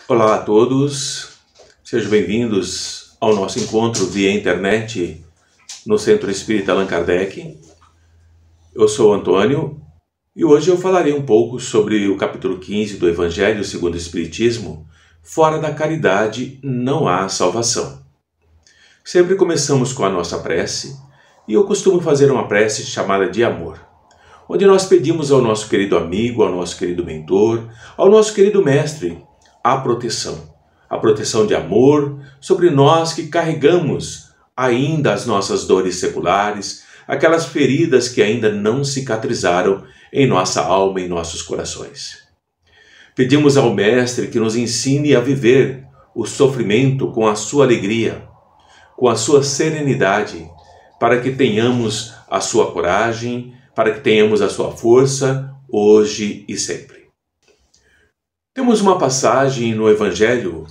Olá a todos, sejam bem-vindos ao nosso encontro via internet no Centro Espírita Allan Kardec. Eu sou o Antônio e hoje eu falarei um pouco sobre o capítulo 15 do Evangelho segundo o Espiritismo. Fora da caridade não há salvação. Sempre começamos com a nossa prece e eu costumo fazer uma prece chamada de amor, onde nós pedimos ao nosso querido amigo, ao nosso querido mentor, ao nosso querido mestre, a proteção de amor sobre nós que carregamos ainda as nossas dores seculares, aquelas feridas que ainda não cicatrizaram em nossa alma, em nossos corações. Pedimos ao Mestre que nos ensine a viver o sofrimento com a sua alegria, com a sua serenidade, para que tenhamos a sua coragem, para que tenhamos a sua força, hoje e sempre. Temos uma passagem no Evangelho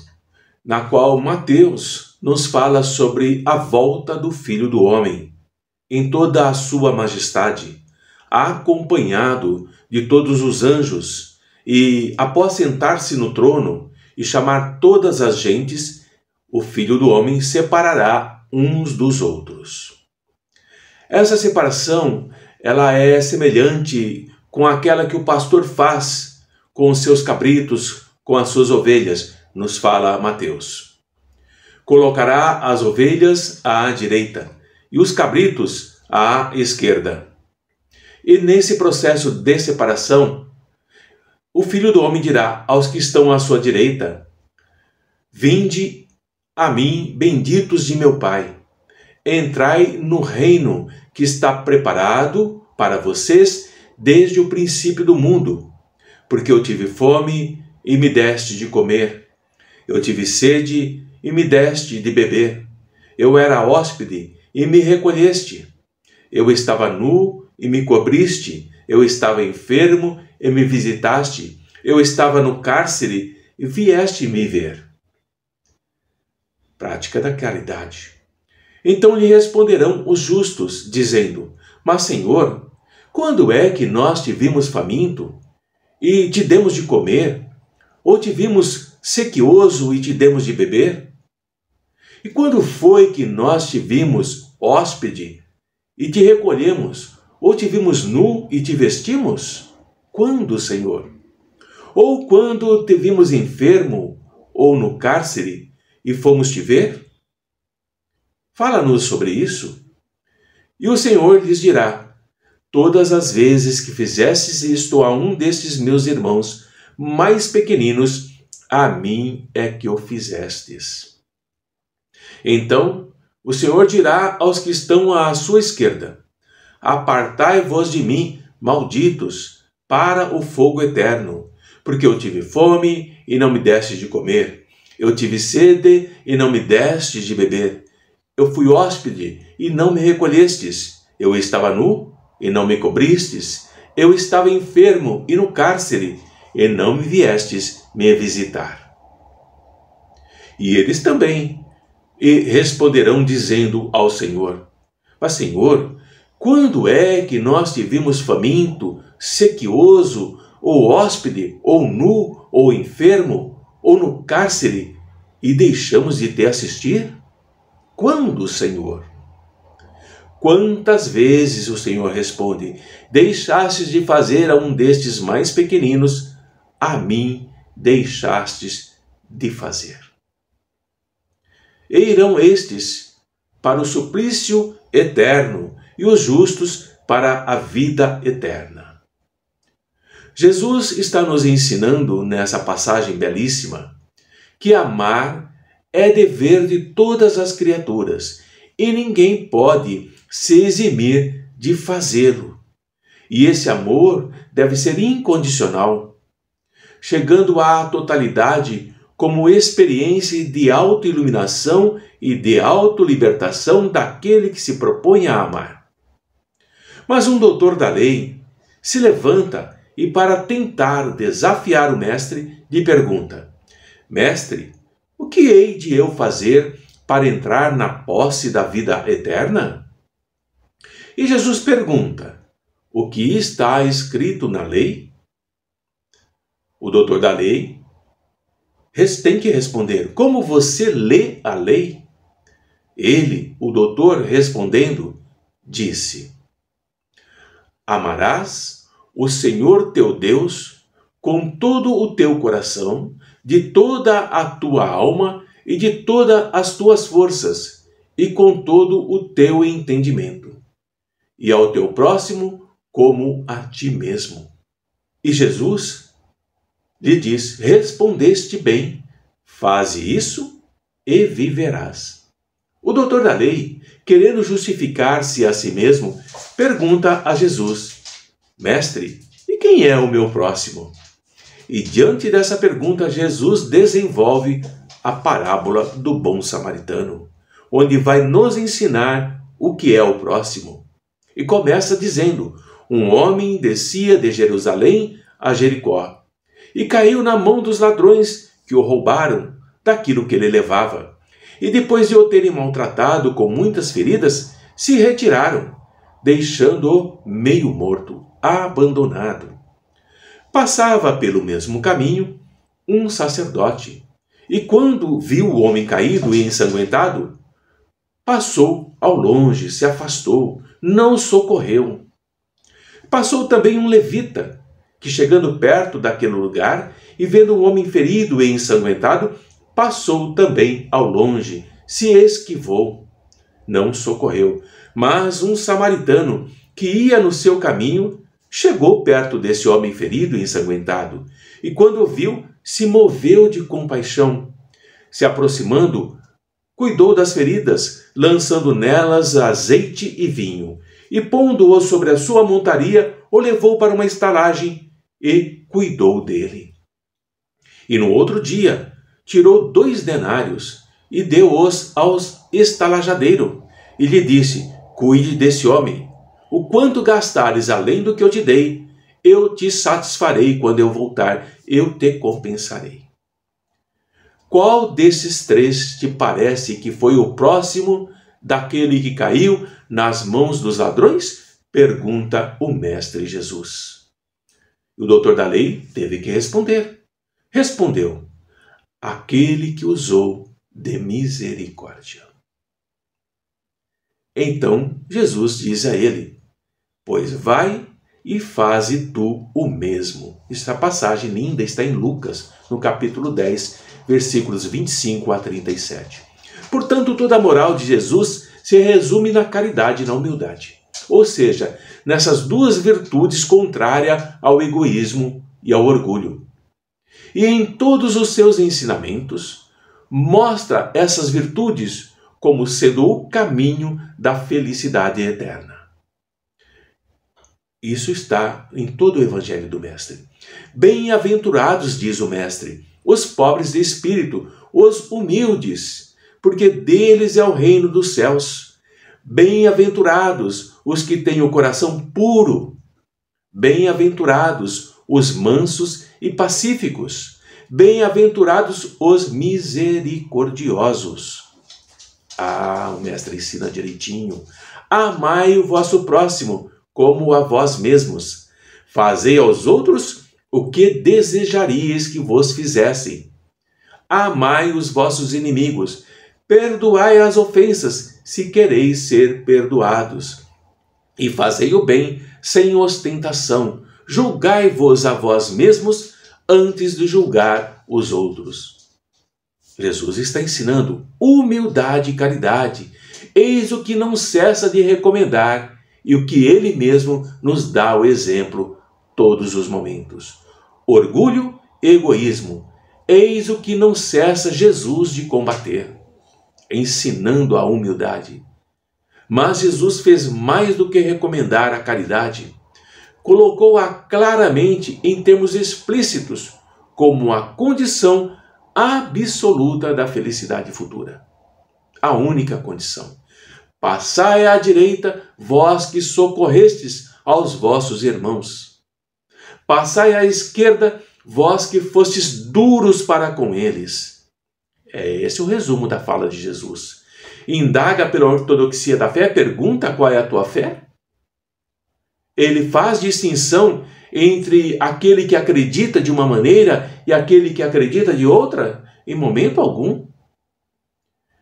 na qual Mateus nos fala sobre a volta do Filho do Homem, em toda a sua majestade, acompanhado de todos os anjos, e após sentar-se no trono e chamar todas as gentes, o Filho do Homem separará uns dos outros. Essa separação, ela é semelhante com aquela que o pastor faz com os seus cabritos, com as suas ovelhas, nos fala Mateus. Colocará as ovelhas à direita e os cabritos à esquerda. E nesse processo de separação, o Filho do Homem dirá aos que estão à sua direita: Vinde a mim, benditos de meu Pai, entrai no reino que está preparado para vocês desde o princípio do mundo, porque eu tive fome e me deste de comer, eu tive sede e me deste de beber, eu era hóspede e me recolheste, eu estava nu e me cobriste, eu estava enfermo e me visitaste, eu estava no cárcere e vieste me ver. Prática da caridade. Então lhe responderão os justos, dizendo: Mas, Senhor, quando é que nós te vimos faminto e te demos de comer, ou te vimos sequioso e te demos de beber? E quando foi que nós te vimos hóspede e te recolhemos, ou te vimos nu e te vestimos? Quando, Senhor? Ou quando te vimos enfermo ou no cárcere e fomos te ver? Fala-nos sobre isso. E o Senhor lhes dirá: Todas as vezes que fizestes isto a um destes meus irmãos mais pequeninos, a mim é que o fizestes. Então o Senhor dirá aos que estão à sua esquerda: Apartai-vos de mim, malditos, para o fogo eterno, porque eu tive fome e não me deste de comer, eu tive sede e não me deste de beber, eu fui hóspede e não me recolhestes, eu estava nu e não me cobristes, eu estava enfermo e no cárcere, e não me viestes me visitar. E eles também responderão dizendo ao Senhor: Mas, Senhor, quando é que nós te vimos faminto, sequioso, ou hóspede, ou nu, ou enfermo, ou no cárcere, e deixamos de te assistir? Quando, Senhor? Quantas vezes, o Senhor responde, deixastes de fazer a um destes mais pequeninos, a mim deixastes de fazer. E irão estes para o suplício eterno e os justos para a vida eterna. Jesus está nos ensinando nessa passagem belíssima que amar é dever de todas as criaturas e ninguém pode se eximir de fazê-lo. E esse amor deve ser incondicional, chegando à totalidade como experiência de autoiluminação e de autolibertação daquele que se propõe a amar. Mas um doutor da lei se levanta e, para tentar desafiar o mestre, lhe pergunta: Mestre, o que hei de eu fazer para entrar na posse da vida eterna? E Jesus pergunta: O que está escrito na lei? O doutor da lei tem que responder: como você lê a lei? Ele, o doutor, respondendo, disse: amarás o Senhor teu Deus com todo o teu coração, de toda a tua alma e de todas as tuas forças, e com todo o teu entendimento, e ao teu próximo como a ti mesmo. E Jesus lhe diz: respondeste bem, faze isso e viverás. O doutor da lei, querendo justificar-se a si mesmo, pergunta a Jesus: mestre, e quem é o meu próximo? E diante dessa pergunta, Jesus desenvolve a parábola do bom samaritano, onde vai nos ensinar o que é o próximo. E começa dizendo: um homem descia de Jerusalém a Jericó e caiu na mão dos ladrões, que o roubaram daquilo que ele levava. E depois de o terem maltratado com muitas feridas, se retiraram, deixando-o meio morto, abandonado. Passava pelo mesmo caminho um sacerdote, e quando viu o homem caído e ensanguentado, passou ao longe, se afastou, não o socorreu. Passou também um levita, que chegando perto daquele lugar e vendo o homem ferido e ensanguentado, passou também ao longe, se esquivou, não o socorreu. Mas um samaritano que ia no seu caminho chegou perto desse homem ferido e ensanguentado, e quando o viu, se moveu de compaixão. Se aproximando, cuidou das feridas, lançando nelas azeite e vinho, e pondo-o sobre a sua montaria, o levou para uma estalagem e cuidou dele. E no outro dia, tirou 2 denários e deu-os ao estalajadeiro, e lhe disse: cuide desse homem. O quanto gastares além do que eu te dei, eu te satisfarei quando eu voltar, eu te compensarei. Qual desses 3 te parece que foi o próximo daquele que caiu nas mãos dos ladrões? Pergunta o mestre Jesus. O doutor da lei teve que responder. Respondeu: aquele que usou de misericórdia. Então Jesus diz a ele: pois vai e faze tu o mesmo. Esta passagem linda está em Lucas, no capítulo 10, versículos 25 a 37. Portanto, toda a moral de Jesus se resume na caridade e na humildade. Ou seja, nessas 2 virtudes contrárias ao egoísmo e ao orgulho. E em todos os seus ensinamentos, mostra essas virtudes como sendo o caminho da felicidade eterna. Isso está em todo o Evangelho do Mestre. Bem-aventurados, diz o Mestre, os pobres de espírito, os humildes, porque deles é o reino dos céus. Bem-aventurados os que têm o coração puro. Bem-aventurados os mansos e pacíficos. Bem-aventurados os misericordiosos. O Mestre ensina direitinho. Amai o vosso próximo como a vós mesmos. Fazei aos outros o que desejaríeis que vos fizessem. Amai os vossos inimigos. Perdoai as ofensas, se quereis ser perdoados. E fazei o bem sem ostentação. Julgai-vos a vós mesmos antes de julgar os outros. Jesus está ensinando humildade e caridade. Eis o que não cessa de recomendar e o que ele mesmo nos dá o exemplo todos os momentos. Orgulho e egoísmo. Eis o que não cessa Jesus de combater, ensinando a humildade. Mas Jesus fez mais do que recomendar a caridade. Colocou-a claramente em termos explícitos como a condição absoluta da felicidade futura. A única condição. Passai à direita, vós que socorrestes aos vossos irmãos. Passai à esquerda, vós que fostes duros para com eles. É esse o resumo da fala de Jesus. Indaga pela ortodoxia da fé, pergunta qual é a tua fé. Ele faz distinção entre aquele que acredita de uma maneira e aquele que acredita de outra. Em momento algum.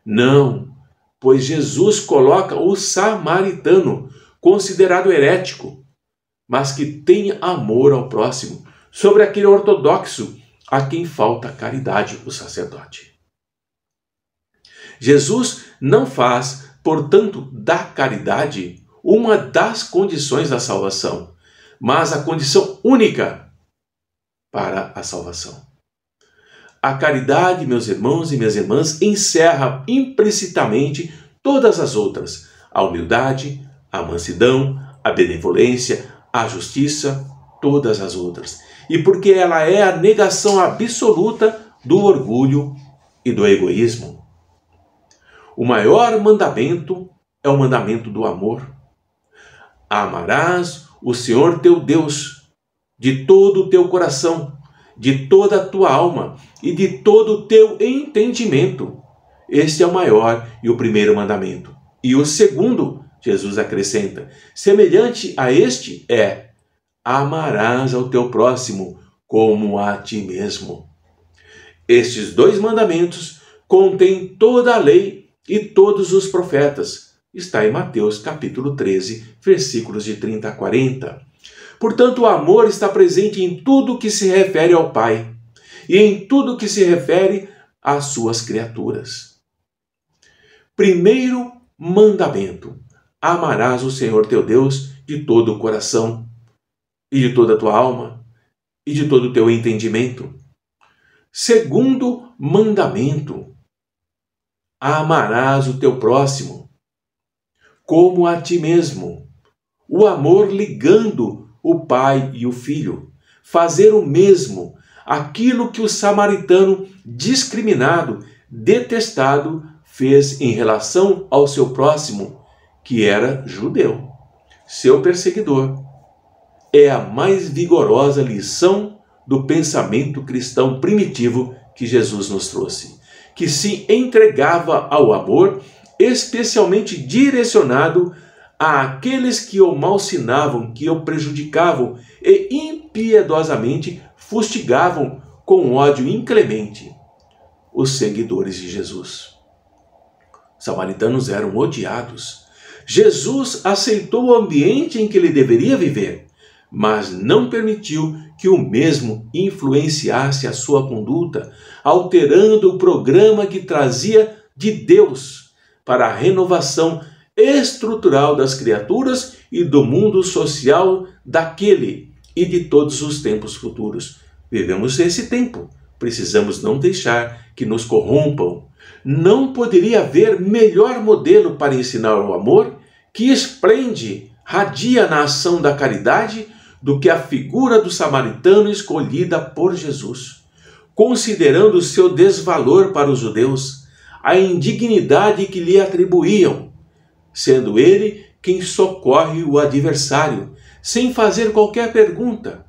Não, pois Jesus coloca o samaritano, considerado herético, mas que tem amor ao próximo, sobre aquele ortodoxo a quem falta caridade, o sacerdote. Jesus não faz, portanto, da caridade uma das condições da salvação, mas a condição única para a salvação. A caridade, meus irmãos e minhas irmãs, encerra implicitamente todas as outras: a humildade, a mansidão, a benevolência, a justiça, todas as outras. E porque ela é a negação absoluta do orgulho e do egoísmo. O maior mandamento é o mandamento do amor. Amarás o Senhor teu Deus de todo o teu coração, de toda a tua alma e de todo o teu entendimento. Este é o maior e o primeiro mandamento. E o segundo, Jesus acrescenta, semelhante a este é: amarás ao teu próximo como a ti mesmo. Estes dois mandamentos contêm toda a lei e todos os profetas. Está em Mateus capítulo 13, versículos de 30 a 40. Portanto, o amor está presente em tudo que se refere ao Pai e em tudo que se refere às suas criaturas. Primeiro mandamento: amarás o Senhor teu Deus de todo o coração e de toda a tua alma e de todo o teu entendimento. Segundo mandamento: amarás o teu próximo como a ti mesmo. O amor ligando o pai e o filho. Fazer o mesmo, aquilo que o samaritano discriminado, detestado, fez em relação ao seu próximo, que era judeu, seu perseguidor. É a mais vigorosa lição do pensamento cristão primitivo que Jesus nos trouxe, que se entregava ao amor, especialmente direcionado àqueles que o malsinavam, que o prejudicavam e impiedosamente fustigavam com ódio inclemente os seguidores de Jesus. Os samaritanos eram odiados. Jesus aceitou o ambiente em que ele deveria viver, mas não permitiu que o mesmo influenciasse a sua conduta, alterando o programa que trazia de Deus para a renovação estrutural das criaturas e do mundo social daquele e de todos os tempos futuros. Vivemos esse tempo, precisamos não deixar que nos corrompam. Não poderia haver melhor modelo para ensinar o amor, que esplende, radia na ação da caridade, do que a figura do samaritano escolhida por Jesus, considerando o seu desvalor para os judeus, a indignidade que lhe atribuíam, sendo ele quem socorre o adversário, sem fazer qualquer pergunta,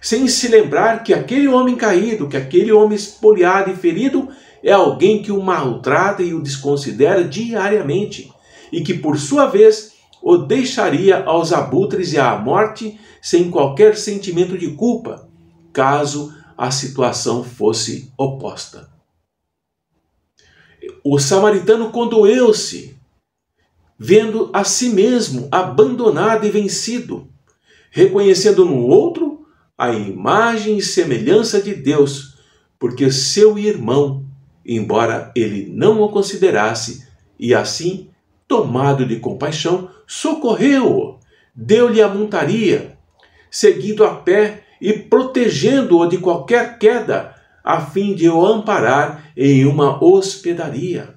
sem se lembrar que aquele homem caído, que aquele homem espoliado e ferido é alguém que o maltrata e o desconsidera diariamente, e que por sua vez o deixaria aos abutres e à morte sem qualquer sentimento de culpa, caso a situação fosse oposta. O samaritano condoeu-se, vendo a si mesmo abandonado e vencido, reconhecendo no outro a imagem e semelhança de Deus, porque seu irmão, embora ele não o considerasse, e assim, tomado de compaixão, socorreu-o, deu-lhe a montaria, seguindo a pé e protegendo-o de qualquer queda, a fim de o amparar em uma hospedaria.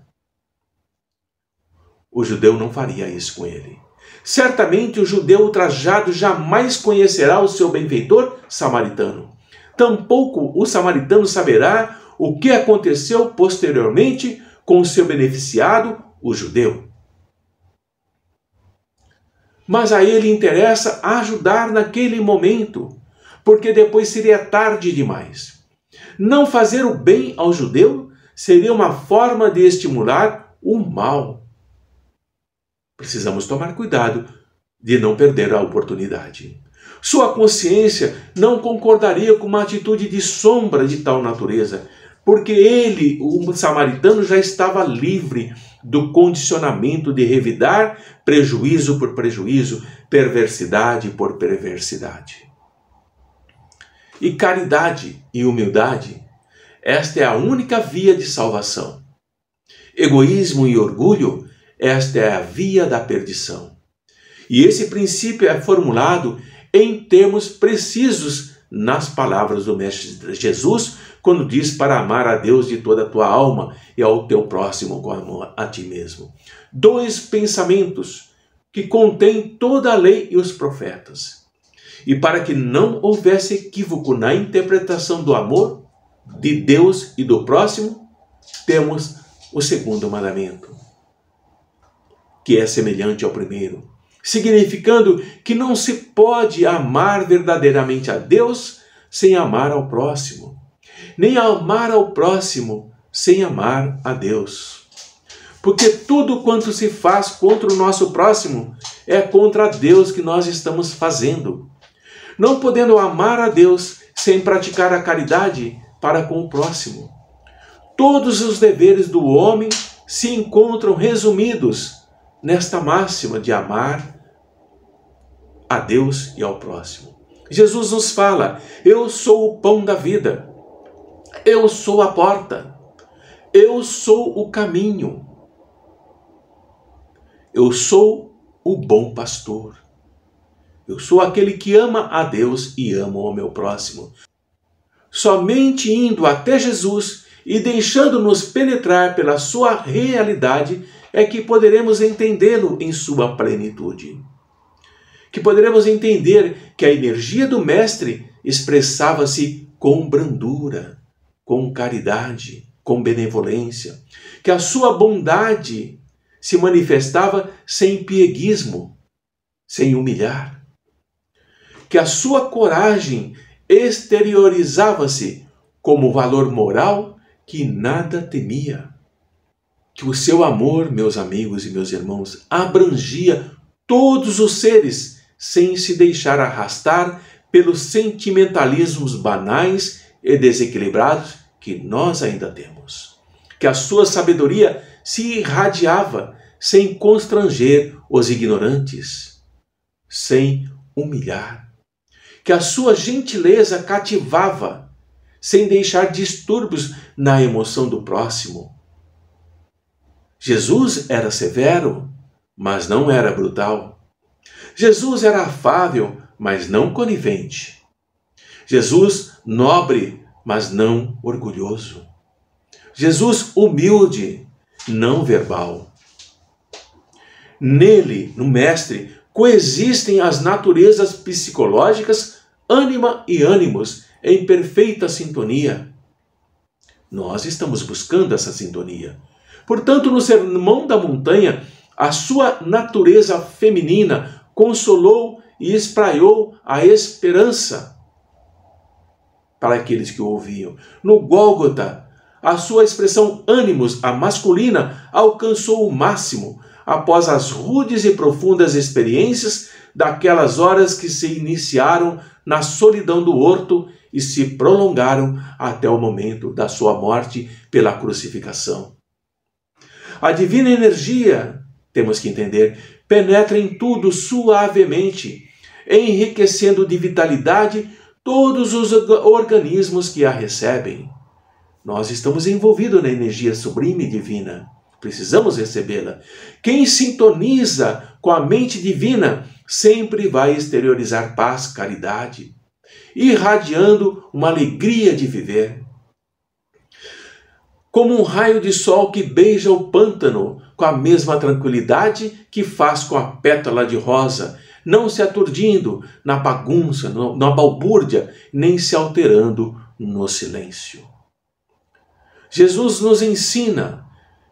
O judeu não faria isso com ele. Certamente o judeu ultrajado jamais conhecerá o seu benfeitor samaritano. Tampouco o samaritano saberá o que aconteceu posteriormente com o seu beneficiado, o judeu. Mas a ele interessa ajudar naquele momento, porque depois seria tarde demais. Não fazer o bem ao judeu seria uma forma de estimular o mal. Precisamos tomar cuidado de não perder a oportunidade. Sua consciência não concordaria com uma atitude de sombra de tal natureza. porque ele, o samaritano, já estava livre do condicionamento de revidar prejuízo por prejuízo, perversidade por perversidade. E caridade e humildade, esta é a única via de salvação. Egoísmo e orgulho, esta é a via da perdição. E esse princípio é formulado em termos precisos nas palavras do Mestre Jesus, quando diz para amar a Deus de toda a tua alma e ao teu próximo como a ti mesmo. 2 pensamentos que contêm toda a lei e os profetas. E para que não houvesse equívoco na interpretação do amor de Deus e do próximo, temos o 2º mandamento, que é semelhante ao primeiro, significando que não se pode amar verdadeiramente a Deus sem amar ao próximo, nem amar ao próximo sem amar a Deus. Porque tudo quanto se faz contra o nosso próximo é contra Deus que nós estamos fazendo. Não podendo amar a Deus sem praticar a caridade para com o próximo. Todos os deveres do homem se encontram resumidos nesta máxima de amar a Deus e ao próximo. Jesus nos fala: eu sou o pão da vida, eu sou a porta, eu sou o caminho, eu sou o bom pastor, eu sou aquele que ama a Deus e ama o meu próximo. Somente indo até Jesus e deixando-nos penetrar pela sua realidade é que poderemos entendê-lo em sua plenitude. Que poderemos entender que a energia do Mestre expressava-se com brandura, com caridade, com benevolência, que a sua bondade se manifestava sem pieguismo, sem humilhar, que a sua coragem exteriorizava-se como valor moral que nada temia, que o seu amor, meus amigos e meus irmãos, abrangia todos os seres sem se deixar arrastar pelos sentimentalismos banais e desequilibrados que nós ainda temos. Que a sua sabedoria se irradiava sem constranger os ignorantes, sem humilhar. Que a sua gentileza cativava, sem deixar distúrbios na emoção do próximo. Jesus era severo, mas não era brutal. Jesus era afável, mas não conivente. Jesus nobre, mas não orgulhoso. Jesus humilde, não verbal. Nele, no Mestre, coexistem as naturezas psicológicas, ânima e ânimos, em perfeita sintonia. Nós estamos buscando essa sintonia. Portanto, no Sermão da Montanha, a sua natureza feminina consolou e espraiou a esperança para aqueles que o ouviam. No Gólgota, a sua expressão ânimos, a masculina, alcançou o máximo após as rudes e profundas experiências daquelas horas que se iniciaram na solidão do horto e se prolongaram até o momento da sua morte pela crucificação. A divina energia, temos que entender, penetra em tudo suavemente, enriquecendo de vitalidade todos os organismos que a recebem. Nós estamos envolvidos na energia sublime e divina. Precisamos recebê-la. Quem sintoniza com a mente divina sempre vai exteriorizar paz, caridade, irradiando uma alegria de viver. Como um raio de sol que beija o pântano com a mesma tranquilidade que faz com a pétala de rosa, não se aturdindo na bagunça, na balbúrdia, nem se alterando no silêncio. Jesus nos ensina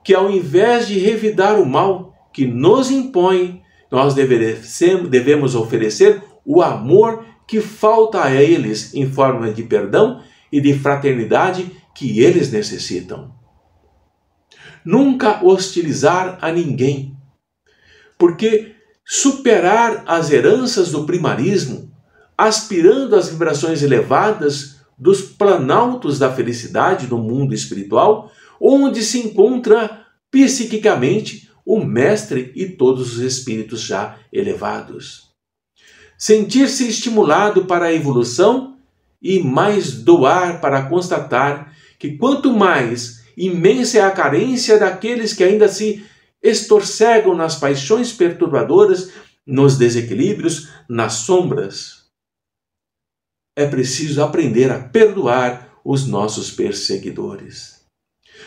que ao invés de revidar o mal que nos impõe, nós devemos oferecer o amor que falta a eles em forma de perdão e de fraternidade que eles necessitam. Nunca hostilizar a ninguém, porque superar as heranças do primarismo, aspirando às vibrações elevadas dos planaltos da felicidade no mundo espiritual, onde se encontra psiquicamente o Mestre e todos os espíritos já elevados. Sentir-se estimulado para a evolução e mais doar para constatar que quanto mais imensa é a carência daqueles que ainda se estorcegam nas paixões perturbadoras, nos desequilíbrios, nas sombras. É preciso aprender a perdoar os nossos perseguidores,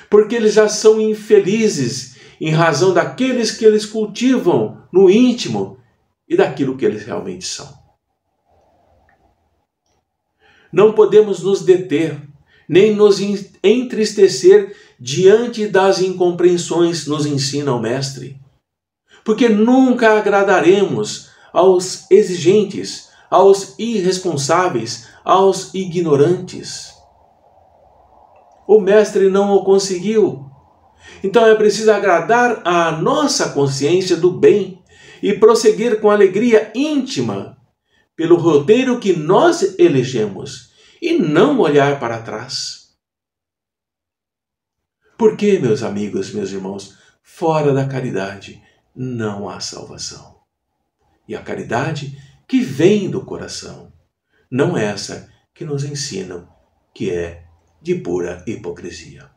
porque eles já são infelizes em razão daqueles que eles cultivam no íntimo e daquilo que eles realmente são. Não podemos nos deter, nem nos entristecer diante das incompreensões, nos ensina o Mestre, porque nunca agradaremos aos exigentes, aos irresponsáveis, aos ignorantes. O Mestre não o conseguiu. Então é preciso agradar a nossa consciência do bem e prosseguir com alegria íntima pelo roteiro que nós elegemos e não olhar para trás. Porque, meus amigos, meus irmãos, fora da caridade não há salvação. E a caridade que vem do coração, não essa que nos ensinam, que é de pura hipocrisia.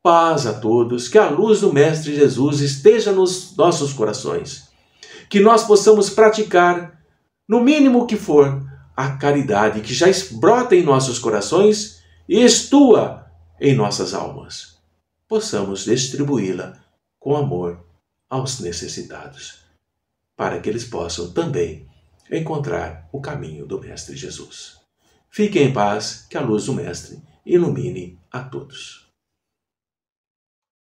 Paz a todos, que a luz do Mestre Jesus esteja nos nossos corações, que nós possamos praticar, no mínimo que for, a caridade que já brota em nossos corações e estua em nossas almas. Possamos distribuí-la com amor aos necessitados, para que eles possam também encontrar o caminho do Mestre Jesus. Fiquem em paz, que a luz do Mestre ilumine a todos.